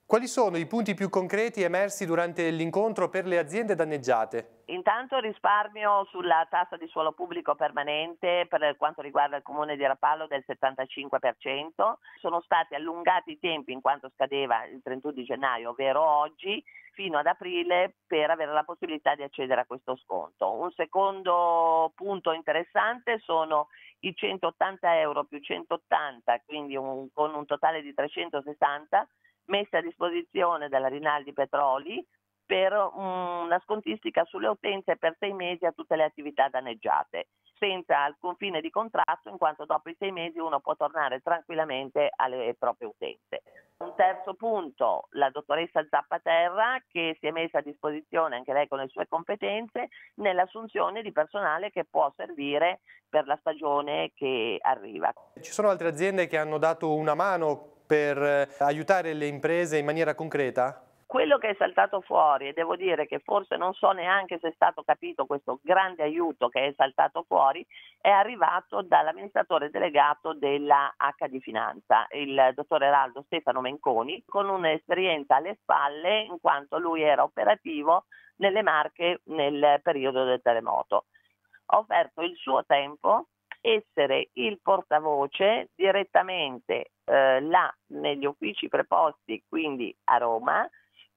Quali sono i punti più concreti emersi durante l'incontro per le aziende danneggiate? Intanto risparmio sulla tassa di suolo pubblico permanente per quanto riguarda il comune di Rapallo del 75%. Sono stati allungati i tempi in quanto scadeva il 31 di gennaio, ovvero oggi, fino ad aprile per avere la possibilità di accedere a questo sconto. Un secondo punto interessante sono i 180 euro più 180, quindi con un totale di 360 messi a disposizione dalla Rinaldi Petroli per una scontistica sulle utenze per 6 mesi a tutte le attività danneggiate, senza alcun fine di contratto, in quanto dopo i 6 mesi uno può tornare tranquillamente alle proprie utenze. Un terzo punto, la dottoressa Zappaterra, che si è messa a disposizione anche lei con le sue competenze nell'assunzione di personale che può servire per la stagione che arriva. Ci sono altre aziende che hanno dato una mano per aiutare le imprese in maniera concreta? Quello che è saltato fuori, e devo dire che forse non so neanche se è stato capito questo grande aiuto che è saltato fuori, è arrivato dall'amministratore delegato della HD Finanza, il dottor Eraldo Stefano Menconi, con un'esperienza alle spalle in quanto lui era operativo nelle Marche nel periodo del terremoto. Ha offerto il suo tempo, essere il portavoce direttamente là negli uffici preposti, quindi a Roma,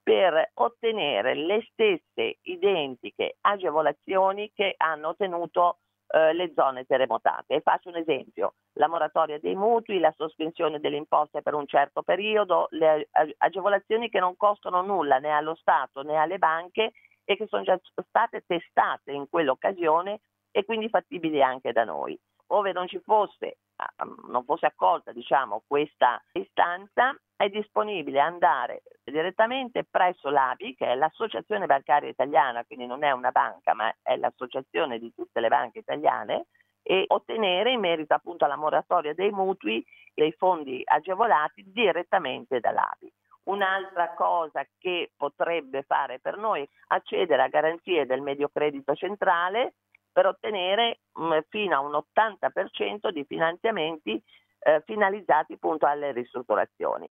per ottenere le stesse identiche agevolazioni che hanno ottenuto le zone terremotate. E faccio un esempio: la moratoria dei mutui, la sospensione delle imposte per un certo periodo, le agevolazioni che non costano nulla né allo Stato né alle banche e che sono già state testate in quell'occasione e quindi fattibili anche da noi. Ove non fosse accolta, diciamo, questa istanza, è disponibile andare direttamente presso l'ABI, che è l'Associazione Bancaria Italiana, quindi non è una banca, ma è l'associazione di tutte le banche italiane, e ottenere in merito appunto alla moratoria dei mutui dei fondi agevolati direttamente dall'ABI. Un'altra cosa che potrebbe fare per noi è accedere a garanzie del Mediocredito Centrale per ottenere fino a un 80% di finanziamenti finalizzati appunto alle ristrutturazioni.